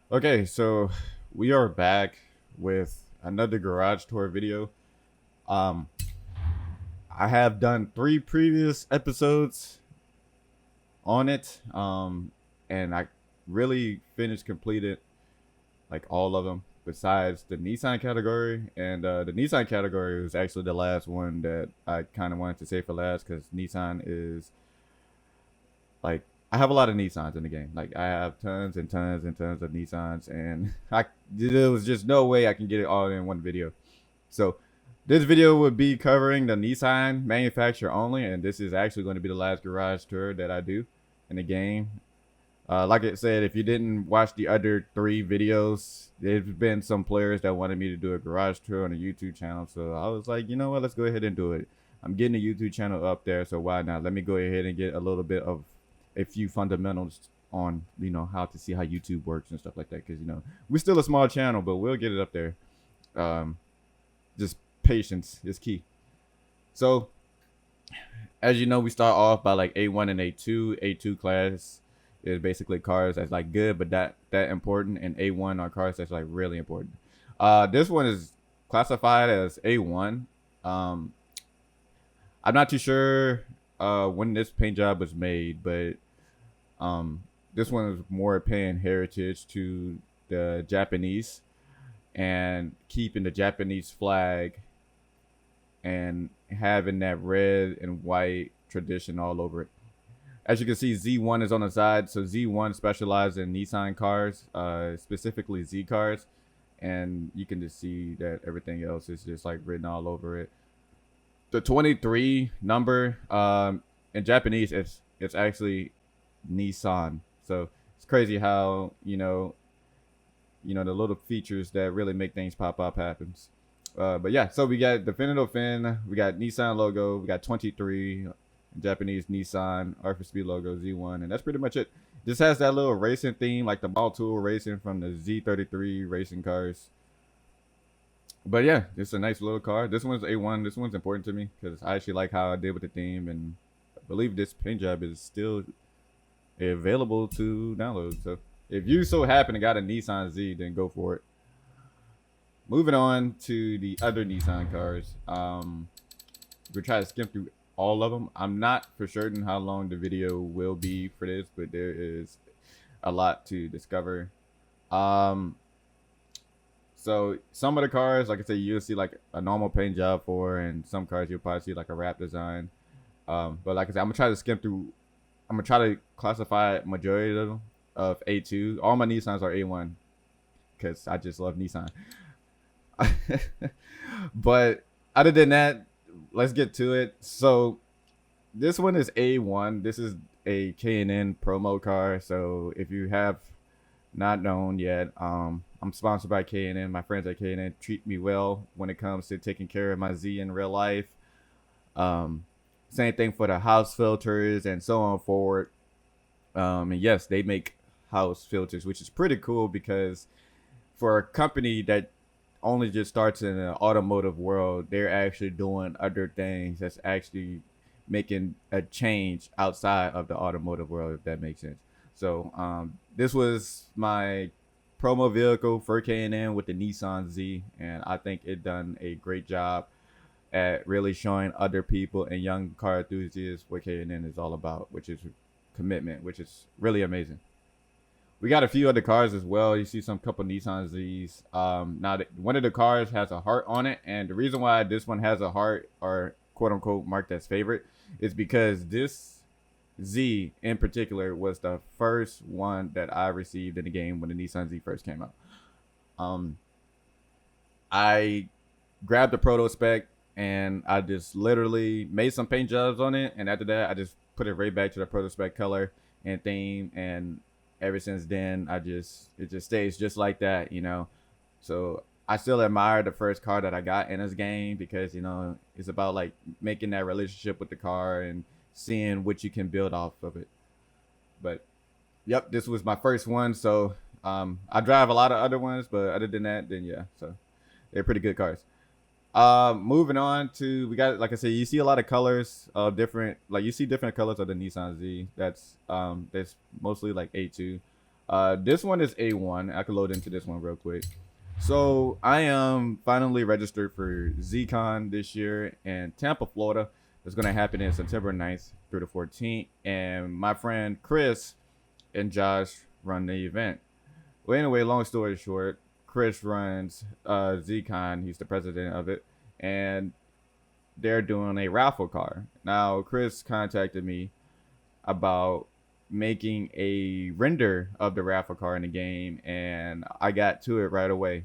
Okay, so we are back with another garage tour video. Um, I have done three previous episodes on it, and I really finished completed like all of them besides the Nissan category. And the Nissan category was actually the last one that I kind of wanted to say for last because Nissan is like I have a lot of Nissans in the game. Like I have tons and tons and tons of Nissans, and there was just no way I can get it all in one video. So this video would be covering the Nissan manufacturer only, and this is actually going to be the last garage tour that I do in the game. Like I said, if you didn't watch the other three videos, there's been some players that wanted me to do a garage tour on a YouTube channel. So I was like, you know what, let's go ahead and do it. I'm getting a YouTube channel up there, so why not? Let me go ahead and get a little bit of a few fundamentals on how to see how YouTube works and stuff like that. Because we're still a small channel, but we'll get it up there. Um, just patience is key. So as you know, we start off by like A1 and A2. A2 class is basically cars that's like good but that important, and A1 are cars that's like really important. This one is classified as A1. Um, I'm not too sure when this paint job was made, but this one is more paying heritage to the Japanese and keeping the Japanese flag and having that red and white tradition all over it. As you can see, Z1 is on the side. So Z1 specializes in Nissan cars, specifically Z cars. And you can just see that everything else is just like written all over it. The 23 number in Japanese, it's actually Nissan. So it's crazy how the little features that really make things pop up happens. But yeah, so we got definitive fin, we got Nissan logo, we got 23 Japanese Nissan, R for Speed logo, Z1, and that's pretty much it. This has that little racing theme, like the ball tool racing from the Z33 racing cars. But yeah, it's a nice little car. This one's A1. This one's important to me because I actually like how I did with the theme, and I believe this paint job is still available to download. So if you so happen to got a Nissan Z, then go for it. Moving on to the other Nissan cars. We'll try to skim through all of them. I'm not for certain how long the video will be for this, but there is a lot to discover. So some of the cars, like I said, you'll see like a normal paint job for, and some cars you'll probably see like a wrap design. But like I said, I'm gonna try to skim through. I'm gonna try to classify majority of them of A2. All my Nissans are A1 because I just love Nissan. But other than that, let's get to it. So this one is A1. This is a K&N promo car. So if you have not known yet, I'm sponsored by K&N. My friends at K&N treat me well when it comes to taking care of my Z in real life. Same thing for the house filters and so on forward. And yes, they make house filters, which is pretty cool because for a company that only just starts in the automotive world, they're actually doing other things that's actually making a change outside of the automotive world, if that makes sense. So this was my promo vehicle for K&N with the Nissan Z, and I think it done a great job at really showing other people and young car enthusiasts what K&N is all about, which is commitment, which is really amazing. We got a few other cars as well. You see some couple Nissan Zs. Now, one of the cars has a heart on it, and the reason why this one has a heart, or quote unquote marked as favorite, is because this Z in particular was the first one that I received in the game when the Nissan Z first came out. Um, I grabbed the proto spec and I just literally made some paint jobs on it, and after that, I just put it right back to the proto spec color and theme, and ever since then, it just stays just like that. So I still admire the first car that I got in this game because it's about like making that relationship with the car and seeing what you can build off of it. But yep, this was my first one. So I drive a lot of other ones, but other than that, then yeah, so they're pretty good cars. Moving on to, we got, like I said, you see a lot of colors of different, like you see different colors of the Nissan Z. That's mostly like A2. This one is A1. I can load into this one real quick. So I am finally registered for ZCon this year in Tampa, Florida. It's going to happen in September 9th through the 14th. And my friend Chris and Josh run the event. Well, anyway, long story short, Chris runs ZCon. He's the president of it. And they're doing a raffle car. Now, Chris contacted me about making a render of the raffle car in the game, and I got to it right away,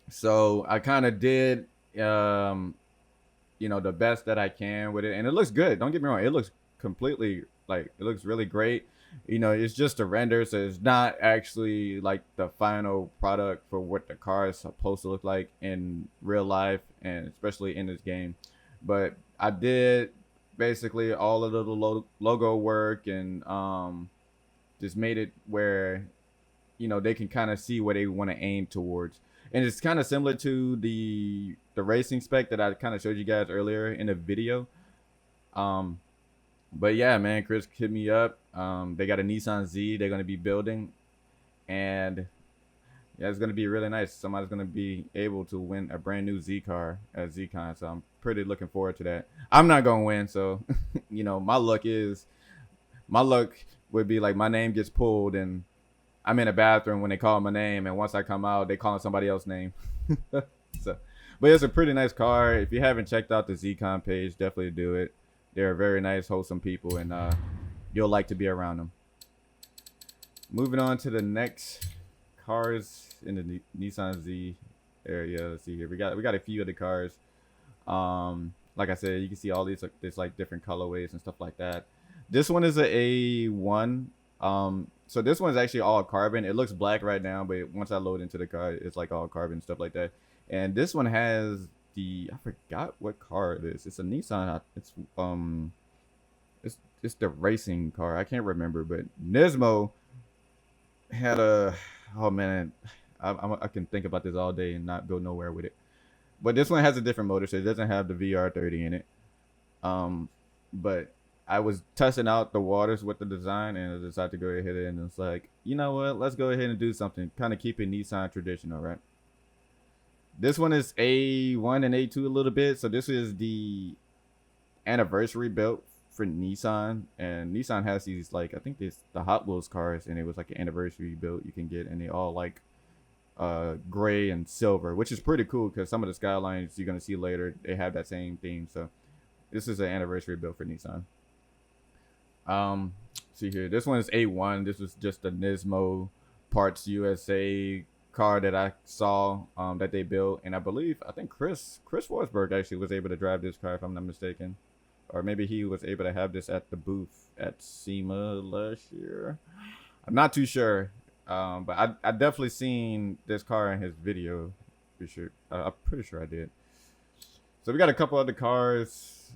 so I kind of did the best that I can with it, and it looks good. Don't get me wrong, it looks completely, like, it looks really great. It's just a render, so it's not actually like the final product for what the car is supposed to look like in real life, and especially in this game. But I did basically all of the logo work, and just made it where they can kind of see where they want to aim towards. And it's kind of similar to the racing spec that I kind of showed you guys earlier in the video. But yeah, man, Chris hit me up. They got a Nissan Z they're going to be building, and yeah, it's going to be really nice. Somebody's going to be able to win a brand new Z car at ZCon, so I'm pretty looking forward to that. I'm not going to win, so my luck would be like my name gets pulled and I'm in a bathroom when they call my name, and once I come out, they calling somebody else's name. So, but it's a pretty nice car. If you haven't checked out the ZCon page, definitely do it. They're very nice, wholesome people, and you'll like to be around them. Moving on to the next cars in the Nissan Z area. Let's see here. We got a few of the cars. Like I said, you can see all these there's like different colorways and stuff like that. This one is a A1. So this one's actually all carbon. It looks black right now, but once I load into the car, it's like all carbon, stuff like that. And this one has I forgot what car it is. It's a Nissan. It's the racing car. I can't remember, but Nismo had oh man, I can think about this all day and not go nowhere with it. But this one has a different motor, so it doesn't have the VR30 in it. But I was testing out the waters with the design, and I decided to go ahead and it's like, you know what? Let's go ahead and do something, kind of keep it Nissan traditional, right? This one is A1 and A2 a little bit. So this is the anniversary built for Nissan, and Nissan has these, like, I think this the Hot Wheels cars, and it was like an anniversary built you can get, and they all like gray and silver, which is pretty cool because some of the Skylines you're gonna see later, they have that same theme. So this is an anniversary build for Nissan. See here, this one is A1. This was just the Nismo Parts USA car that I saw that they built, and I think Chris Forsberg actually was able to drive this car, if I'm not mistaken, or maybe he was able to have this at the booth at SEMA last year. I'm not too sure, but I definitely seen this car in his video for sure. I'm pretty sure I did. So we got a couple other cars.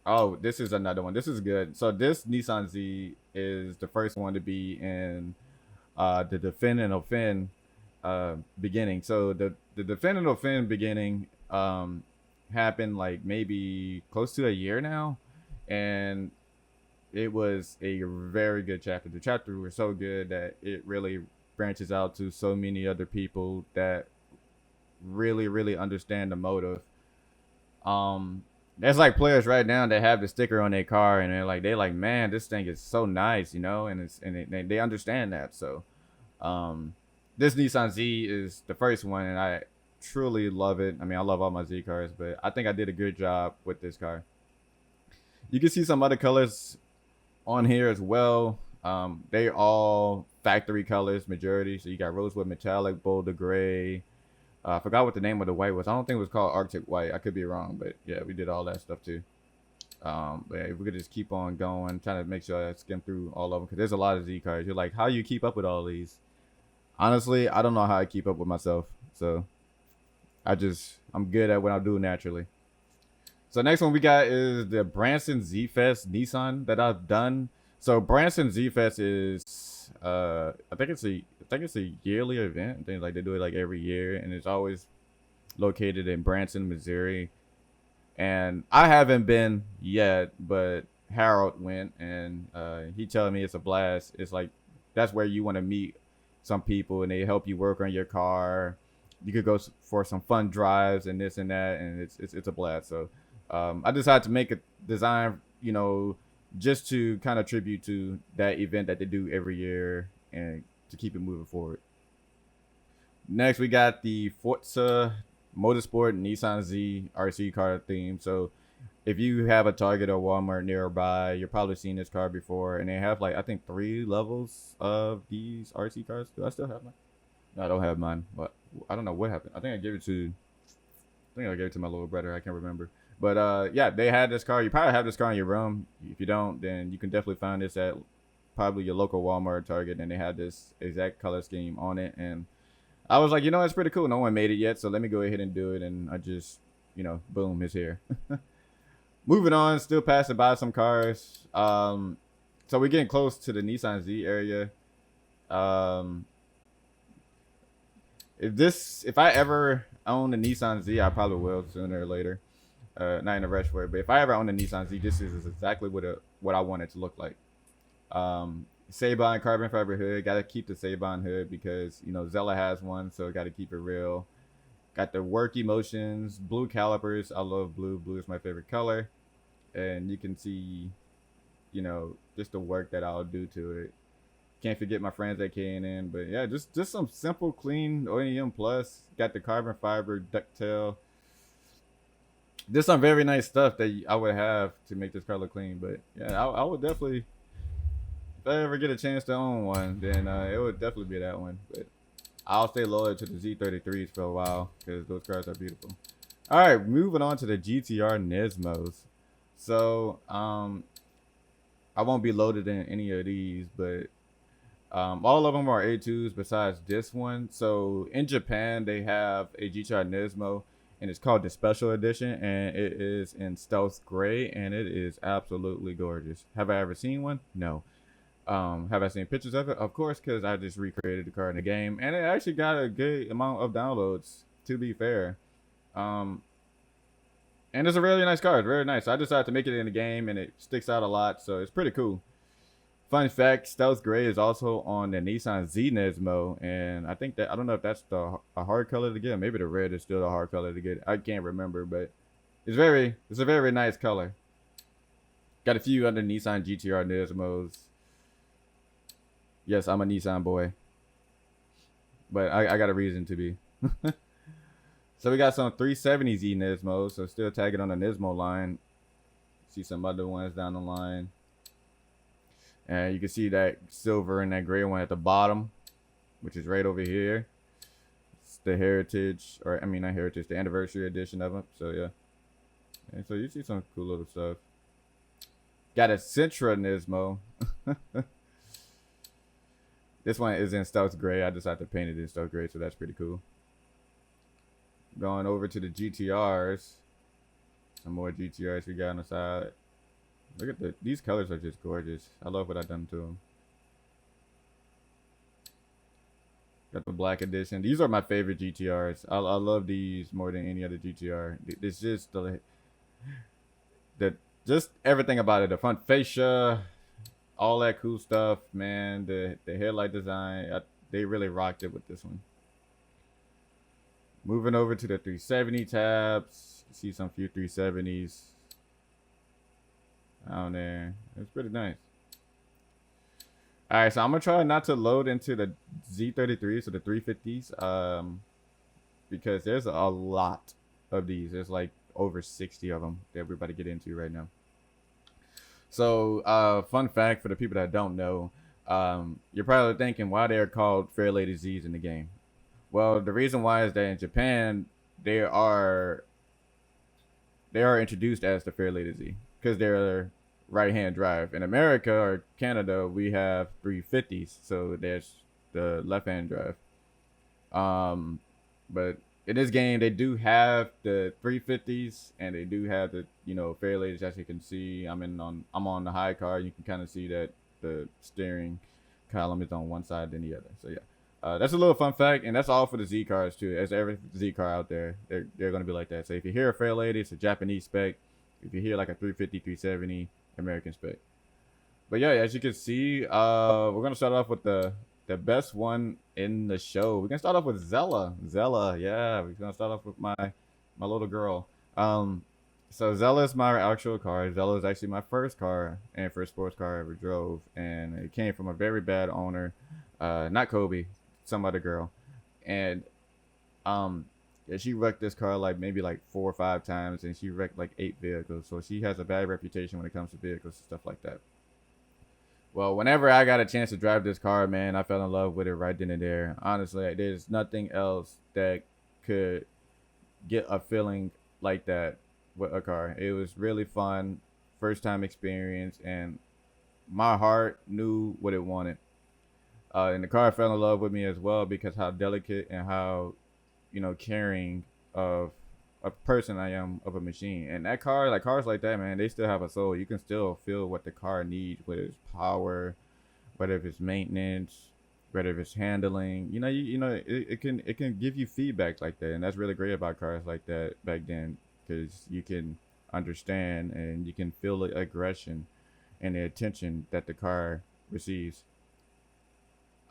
Oh, this is another one. This is good. So this Nissan Z is the first one to be in the Defend and Offend beginning. So the Defend and Offend beginning happened like maybe close to a year now, and it was a very good chapter. The chapter was so good that it really branches out to so many other people that really understand the motive. There's like players right now that have the sticker on their car, and they're like, man, this thing is so nice, and they understand that. So this Nissan Z is the first one, and I truly love it. I mean, I love all my Z cars, but I think I did a good job with this car. You can see some other colors on here as well. They all factory colors majority. So you got rosewood metallic, boulder gray. I forgot what the name of the white was. I don't think it was called Arctic white. I could be wrong, but yeah, we did all that stuff too. But yeah, if we could just keep on going, trying to make sure I skim through all of them, because there's a lot of Z cars. You're like, how you keep up with all these? Honestly, I don't know how I keep up with myself. So I'm good at what I do naturally. So next one we got is the Branson Z Fest Nissan that I've done. So Branson Z Fest is I think it's a yearly event. I think like they do it like every year, and it's always located in Branson, Missouri. And I haven't been yet, but Harold went, and he telling me it's a blast. It's like that's where you want to meet some people, and they help you work on your car. You could go for some fun drives and this and that, and it's a blast. So I decided to make a design, just to kind of tribute to that event that they do every year and to keep it moving forward. Next, we got the Forza Motorsport Nissan Z RC car theme. So if you have a Target or Walmart nearby, you're probably seen this car before, and they have like I think 3 levels of these RC cars. Do I still have mine? No, I don't have mine, but I don't know what happened. I think I gave it to my little brother. I can't remember. But yeah, they had this car. You probably have this car in your room. If you don't, then you can definitely find this at probably your local Walmart, Target, and they had this exact color scheme on it. And I was like, it's pretty cool. No one made it yet, so let me go ahead and do it. And I just, boom, it's here. Moving on, still passing by some cars. So we're getting close to the Nissan Z area. If I ever own a Nissan Z, I probably will sooner or later. Not in a rush for it, but if I ever own a Nissan Z, this is exactly what I want it to look like. Sabon carbon fiber hood. Got to keep the Sabon hood because Zella has one, so got to keep it real. Got the work emotions, blue calipers. I love blue. Blue is my favorite color, and you can see, just the work that I'll do to it. Can't forget my friends at K&N, but yeah, just some simple, clean OEM plus. Got the carbon fiber ducktail. There's some very nice stuff that I would have to make this car look clean, but yeah, I would definitely, if I ever get a chance to own one, then it would definitely be that one. But I'll stay loyal to the Z33s for a while because those cars are beautiful. All right, moving on to the GTR Nismos. So I won't be loaded in any of these, but all of them are A2s besides this one. So in Japan, they have a GTR Nismo, and it's called the Special Edition, and it is in stealth gray, and it is absolutely gorgeous. Have I ever seen one? No. Have I seen pictures of it? Of course, because I just recreated the car in the game, and it actually got a good amount of downloads, to be fair. And it's a really nice car. It's very nice. So I decided to make it in the game, and it sticks out a lot, so it's pretty cool. Fun fact, stealth gray is also on the Nissan Z Nismo, and I don't know if that's a hard color to get. Maybe the red is still a hard color to get. I can't remember, but it's a very nice color. Got a few other Nissan GTR Nismos. Yes, I'm a Nissan boy, but I got a reason to be. So we got some 370Z Nismos, so still tagging on the Nismo line. See some other ones down the line. And you can see that silver and that gray one at the bottom, which is right over here. It's the heritage, or I mean not heritage, the anniversary edition of them. So yeah. And so you see some cool little stuff. Got a Sentra Nismo. This one is in stealth gray. I decided to paint it in stealth gray, so that's pretty cool. Going over to the GTRs. Some more GTRs we got on the side. Look at these colors are just gorgeous. I love what I've done to them. Got the black edition. These are my favorite GTRs. I love these more than any other GTR. It's just just everything about it. The front fascia, all that cool stuff, man. The headlight design, they really rocked it with this one. Moving over to the 370 tabs. You see some few 370s down there. It's pretty nice. All right, so I'm gonna try not to load into the Z33s or the 350s, because there's a lot of these. There's like over 60 of them that we're about to get into right now. So, fun fact for the people that don't know, you're probably thinking why they're called Fairlady Z's in the game. Well, the reason why is that in Japan they are introduced as the Fairlady Z because they're right-hand drive. In America or Canada, we have 350s, so there's the left-hand drive. But in this game, they do have the 350s, and they do have the Fairladies. As you can see, I'm on the high car. You can kind of see that the steering column is on one side than the other. So yeah, that's a little fun fact, and that's all for the Z cars too. As every Z car out there, they're gonna be like that. So if you hear a Fairlady, it's a Japanese spec. If you hear like a 350, 370, American spec. But yeah, as you can see, we're gonna start off with the best one in the show. We're gonna start off with Zella. Zella, yeah, we're gonna start off with my little girl. Um, so Zella is my actual car. Zella is actually my first car and first sports car I ever drove, and it came from a very bad owner, not Kobe, some other girl, and um. Yeah, she wrecked this car like maybe like 4 or 5 times, and she wrecked like 8 vehicles. So she has a bad reputation when it comes to vehicles and stuff like that. Well, whenever I got a chance to drive this car, man, I fell in love with it right then and there. Honestly, there's nothing else that could get a feeling like that with a car. It was really fun, first time experience, and my heart knew what it wanted. And the car fell in love with me as well because how delicate and how, caring of a person I am of a machine. And that car, like cars like that, man, they still have a soul. You can still feel what the car needs, whether it's power, whether it's maintenance, whether it's handling. It can give you feedback like that, and that's really great about cars like that back then, because you can understand and you can feel the aggression and the attention that the car receives.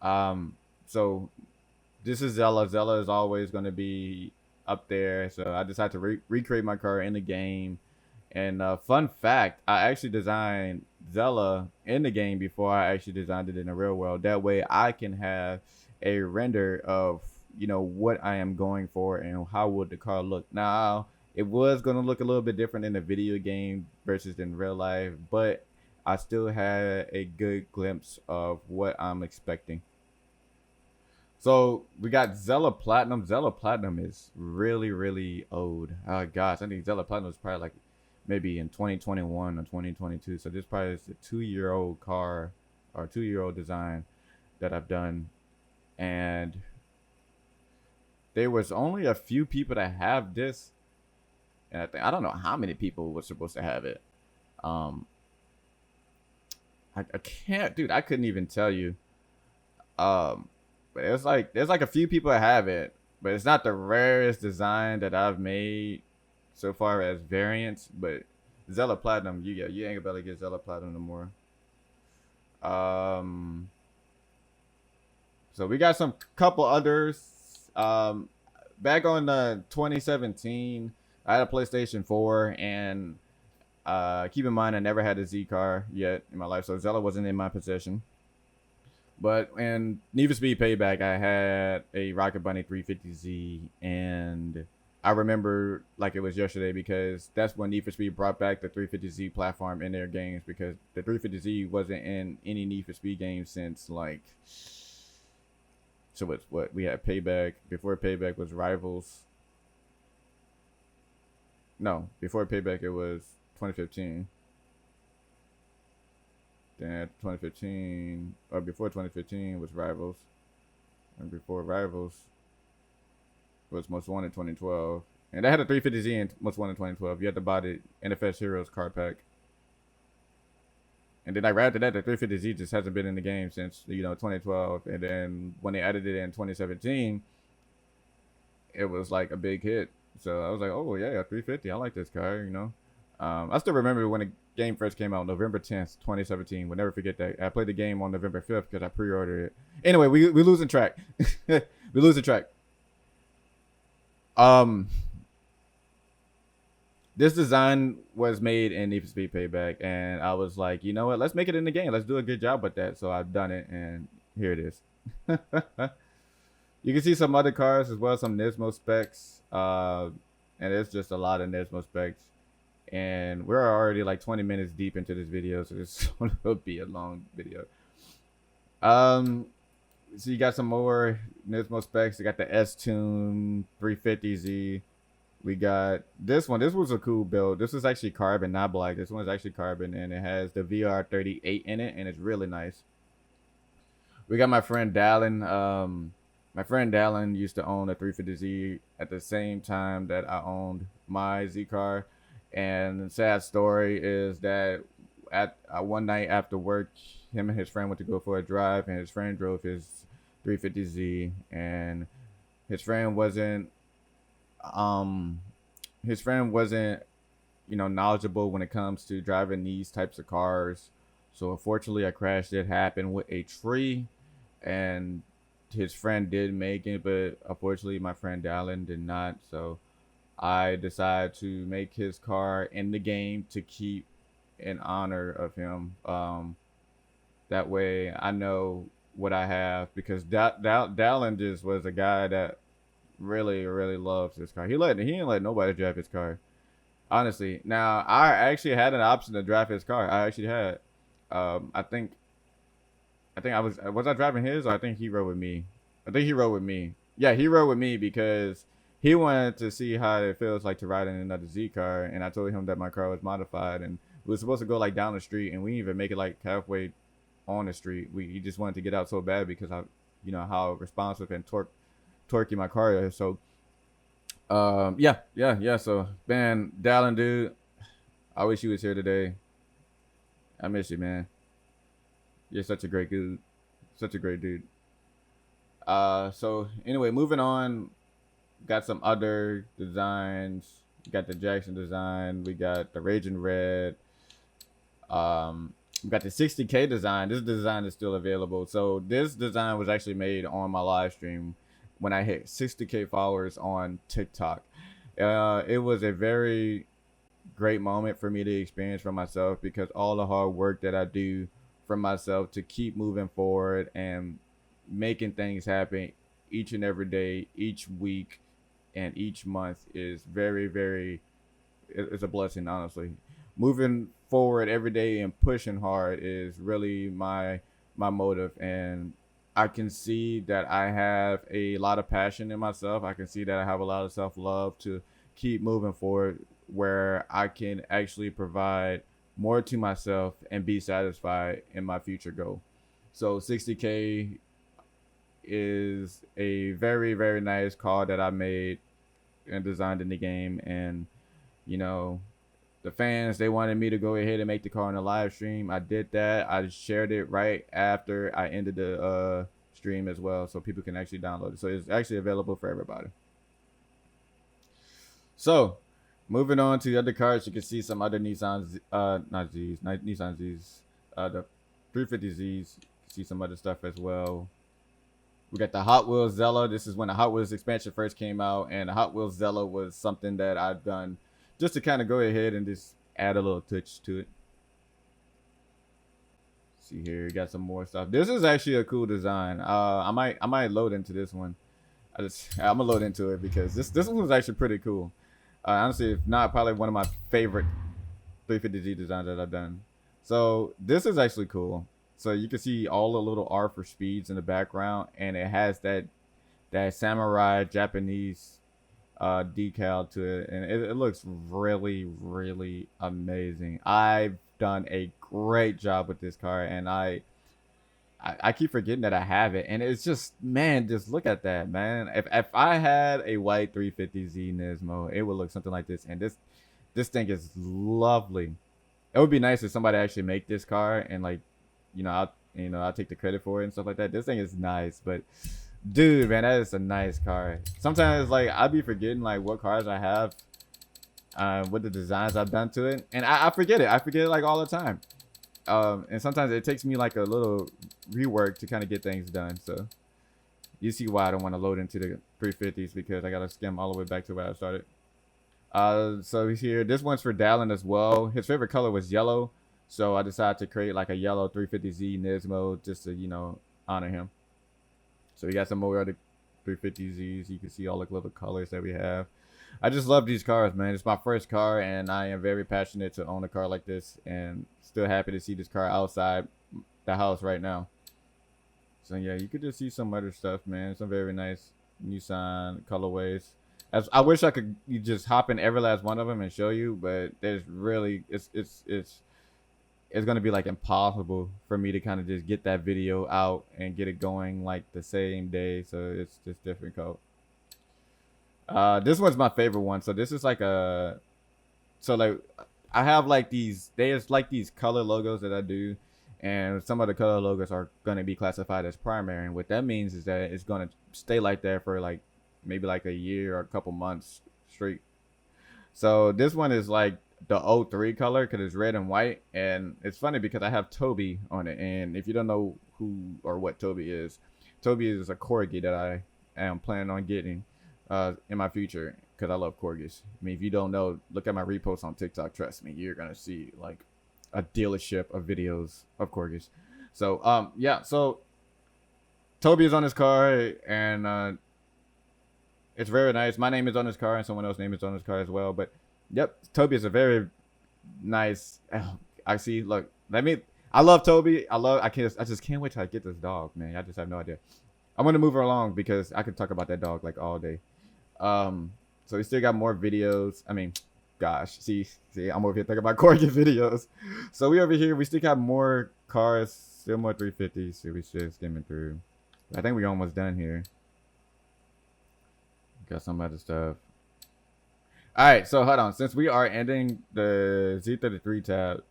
So this is Zella. Zella is always going to be up there. So I decided to recreate my car in the game. And fun fact, I actually designed Zella in the game before I actually designed it in the real world. That way I can have a render of, what I am going for and how would the car look. Now, it was going to look a little bit different in the video game versus in real life, but I still had a good glimpse of what I'm expecting. So we got Zella Platinum. Zella Platinum is really, really old. Oh gosh, I think Zella Platinum was probably like maybe in 2021 or 2022. So this probably is a 2-year old car or 2-year old design that I've done. And there was only a few people that have this. And I don't know how many people were supposed to have it. Um, I can't, dude. I couldn't even tell you. Um, but there's like a few people that have it, but it's not the rarest design that I've made so far as variants. But Zella Platinum, you ain't gonna get Zella Platinum no more. Um, so we got some couple others. Back on 2017, I had a PlayStation 4, and keep in mind I never had a Z car yet in my life, so Zella wasn't in my possession. But in Need for Speed Payback, I had a Rocket Bunny 350Z, and I remember like it was yesterday because that's when Need for Speed brought back the 350Z platform in their games, because the 350Z wasn't in any Need for Speed game since like, so it's what we had Payback. Before Payback was Rivals. No, before Payback it was 2015. Then 2015, or before 2015 was Rivals, and before Rivals was Most Wanted 2012, and they had a 350Z in Most Wanted 2012. You had to buy the NFS Heroes card pack, and then like right after that, the 350Z just hasn't been in the game since 2012. And then when they added it in 2017, it was like a big hit. So I was like, oh yeah, 350. I like this car. I still remember when the game first came out, November 10th, 2017. We'll never forget that. I played the game on November 5th because I pre-ordered it. Anyway, we losing track. We losing track. This design was made in Need for Speed Payback, and I was like, you know what? Let's make it in the game. Let's do a good job with that. So I've done it, and here it is. You can see some other cars as well, some Nismo specs. And it's just a lot of Nismo specs. And we're already like 20 minutes deep into this video, so this will be a long video. So you got some more Nismo specs. You got the S-Tune 350Z. We got this one. This was a cool build. This was actually carbon, not black. This one's actually carbon, and it has the VR38 in it, and it's really nice. We got my friend Dallin. My friend Dallin used to own a 350Z at the same time that I owned my Z car. And the sad story is that at one night after work, him and his friend went to go for a drive, and his friend drove his 350Z, and his friend wasn't knowledgeable when it comes to driving these types of cars. So unfortunately, a crash did happen with a tree, and his friend did make it, but unfortunately, my friend Dallin did not. So I decided to make his car in the game to keep in honor of him. That way, I know what I have, because Dallin just was a guy that really, really loves his car. He didn't let nobody drive his car. Honestly, now I actually had an option to drive his car. I actually had. I think I driving his, or I think he rode with me. I think he rode with me. Yeah, he rode with me because he wanted to see how it feels like to ride in another Z car, and I told him that my car was modified, and we were supposed to go like down the street, and we didn't even make it like halfway on the street. He just wanted to get out so bad because how responsive and torquey my car is. So yeah. So man, Dallin, dude, I wish you was here today. I miss you, man. You're such a great dude. Such a great dude. So anyway, moving on. Got some other designs. Got the Jackson design. We got the Raging Red. We got the 60K design. This design is still available. So this design was actually made on my live stream when I hit 60K followers on TikTok. It was a very great moment for me to experience for myself, because all the hard work that I do for myself to keep moving forward and making things happen each and every day, each week, and each month is very, very, it's a blessing, honestly. Moving forward every day and pushing hard is really my motive, and I can see that I have a lot of passion in myself. I can see that I have a lot of self-love to keep moving forward, where I can actually provide more to myself and be satisfied in my future goal. So 60K is a very, very nice car that I made and designed in the game. And the fans, they wanted me to go ahead and make the car on the live stream. I did that. I shared it right after I ended the stream as well, so people can actually download it. So it's actually available for everybody. So moving on to the other cars, you can see some other Nissan Z's, the 350Zs. You can see some other stuff as well. We got the Hot Wheels Zella. This is when the Hot Wheels expansion first came out, and the Hot Wheels Zella was something that I've done just to kind of go ahead and just add a little touch to it. See here, we got some more stuff. This is actually a cool design. I might load into this one. I'm gonna load into it because this one was actually pretty cool. Honestly, if not, probably one of my favorite 350Z designs that I've done. So this is actually cool. So you can see all the little R for speeds in the background, and it has that samurai Japanese decal to it, and it looks really, really amazing. I've done a great job with this car, and I keep forgetting that I have it, and it's just, man, just look at that, man. If I had a white 350Z Nismo, it would look something like this, and this thing is lovely. It would be nice if somebody actually make this car, and like, I'll take the credit for it and stuff like that. This thing is nice, but dude, man, that is a nice car. Sometimes like I'd be forgetting like what cars I have, with the designs I've done to it, and I forget it. I forget it like all the time. And sometimes it takes me like a little rework to kind of get things done. So you see why I don't want to load into the 350s, because I gotta skim all the way back to where I started. So here, this one's for Dallin as well. His favorite color was yellow, so I decided to create like a yellow 350Z Nismo just to honor him. So we got some more other 350Zs. You can see all the little colors that we have. I just love these cars, man. It's my first car, and I am very passionate to own a car like this, and still happy to see this car outside the house right now. So yeah, you could just see some other stuff, man. Some very nice Nissan colorways. I wish I could just hop in every last one of them and show you, but there's really it's gonna be like impossible for me to kind of just get that video out and get it going like the same day. So it's just difficult. This one's my favorite one. So this is like I have like there's like these color logos that I do, and some of the color logos are gonna be classified as primary, and what that means is that it's gonna stay like that for like maybe like a year or a couple months straight. So this one is like the '03 color because it's red and white. And it's funny because I have Toby on it. And if you don't know who or what Toby is a corgi that I am planning on getting in my future because I love corgis. I mean, if you don't know, look at my reposts on TikTok. Trust me, you're gonna see like a dealership of videos of corgis. So yeah, so Toby is on his car, and it's very nice. My name is on his car, and someone else's name is on his car as well. But yep, Toby is a very nice. I see. Look, I love Toby. I just can't wait till I get this dog, man. I just have no idea. I'm gonna move her along because I could talk about that dog like all day. So we still got more videos. I mean, gosh, see, I'm over here thinking about corgi videos. So we over here, we still got more cars, still more 350s. So we still skimming through. I think we're almost done here. Got some other stuff. All right, so hold on. Since we are ending the Z33 tab,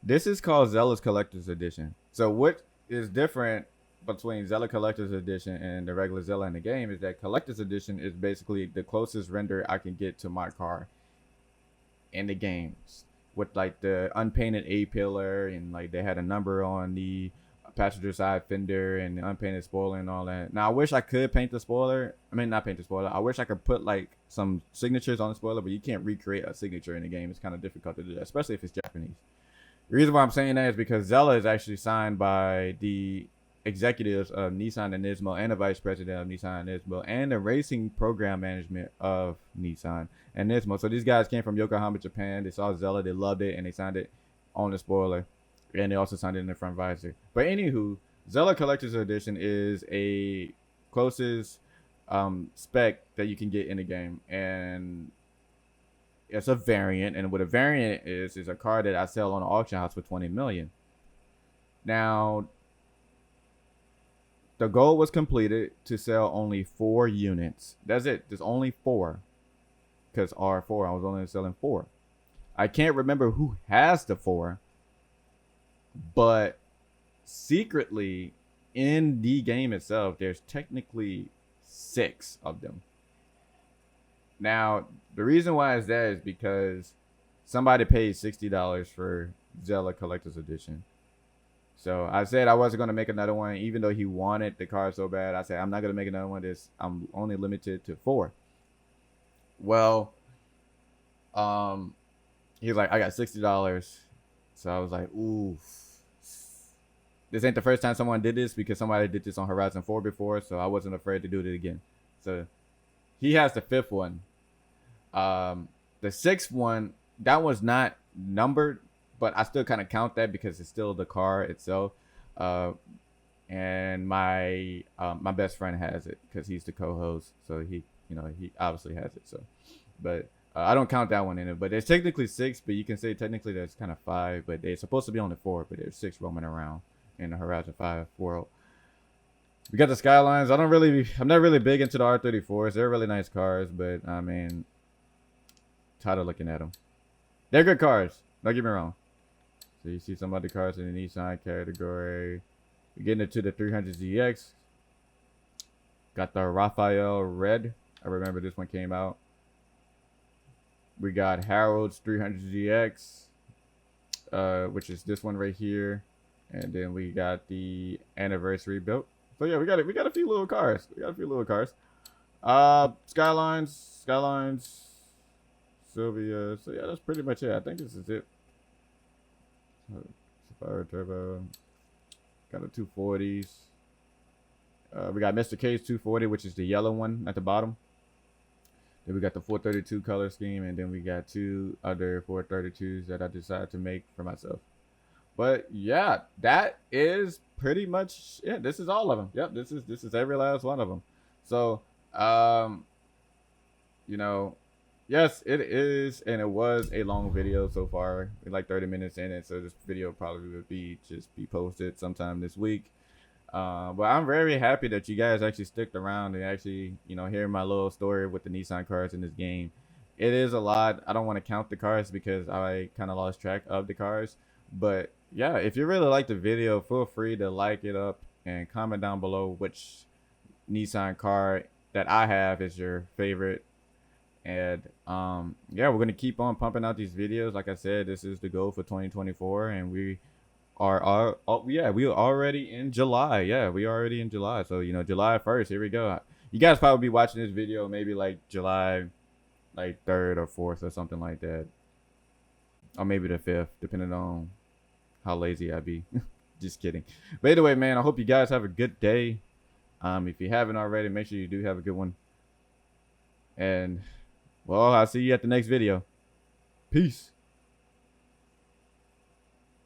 this is called Zella's Collector's Edition. So what is different between Zella Collector's Edition and the regular Zella in the game is that Collector's Edition is basically the closest render I can get to my car in the games, with like the unpainted A-pillar, and like they had a number on the passenger side fender and the unpainted spoiler and all that. Now I wish I could paint the spoiler. I mean, not paint the spoiler. I wish I could put like some signatures on the spoiler, but you can't recreate a signature in the game. It's kind of difficult to do that, especially if it's Japanese. The reason why I'm saying that is because Zella is actually signed by the executives of Nissan and Nismo, and the vice president of Nissan and Nismo, and the racing program management of Nissan and Nismo. So these guys came from Yokohama, Japan. They saw Zella, they loved it, and they signed it on the spoiler. And they also signed it in the front visor. But anywho, Zella Collector's Edition is a closest spec that you can get in the game. And it's a variant. And what a variant is a car that I sell on an auction house for $20 million. Now, the goal was completed to sell only 4 units. That's it. There's only 4. Because R4, I was only selling 4. I can't remember who has the 4. But secretly in the game itself, there's technically 6 of them. Now, the reason why is that is because somebody paid $60 for Zella Collector's Edition. So I said I wasn't going to make another one, even though he wanted the car so bad. I said, I'm not going to make another one. I'm only limited to 4. Well, he's like, I got $60. So I was like, ooh. This ain't the first time someone did this, because somebody did this on Horizon 4 before, so I wasn't afraid to do it again. So he has the 5th one. The 6th one, that was not numbered, but I still kind of count that because it's still the car itself. And my best friend has it because he's the co-host, so he obviously has it. So, but I don't count that one in it. But there's technically 6, but you can say technically there's kind of 5, but they're supposed to be only 4, but there's 6 roaming around in the Horizon 5 world. We got the Skylines. I'm not really big into the R34s. They're really nice cars, but I mean, tired of looking at them. They're good cars. Don't get me wrong. So you see some other cars in the Nissan category. We're getting into the 300ZX. Got the Raphael Red. I remember this one came out. We got Harold's 300ZX, which is this one right here. And then we got the anniversary built. So yeah, we got a few little cars. Skylines, Sylvia. So yeah, that's pretty much it. I think this is it. Safari Turbo. Got the 240s. We got Mr. K's 240, which is the yellow one at the bottom. Then we got the 432 color scheme, and then we got 2 other 432s that I decided to make for myself. But yeah, that is pretty much it. This is all of them. Yep, this is every last one of them. So, yes, it is, and it was a long video so far. We're like 30 minutes in it, so this video probably would be posted sometime this week. But I'm very happy that you guys actually sticked around and actually, hear my little story with the Nissan cars in this game. It is a lot. I don't want to count the cars because I kind of lost track of the cars. But yeah, if you really like the video, feel free to like it up and comment down below which Nissan car that I have is your favorite. And yeah, we're gonna keep on pumping out these videos. Like I said, this is the goal for 2024, and we are oh, yeah, we are already in July. Yeah, we already in July. So you know, July 1st. Here we go. You guys probably be watching this video maybe like July like 3rd or 4th or something like that, or maybe the 5th, depending on how lazy I be. Just kidding. But anyway, man, I hope you guys have a good day. If you haven't already, make sure you do have a good one. And well, I'll see you at the next video. Peace.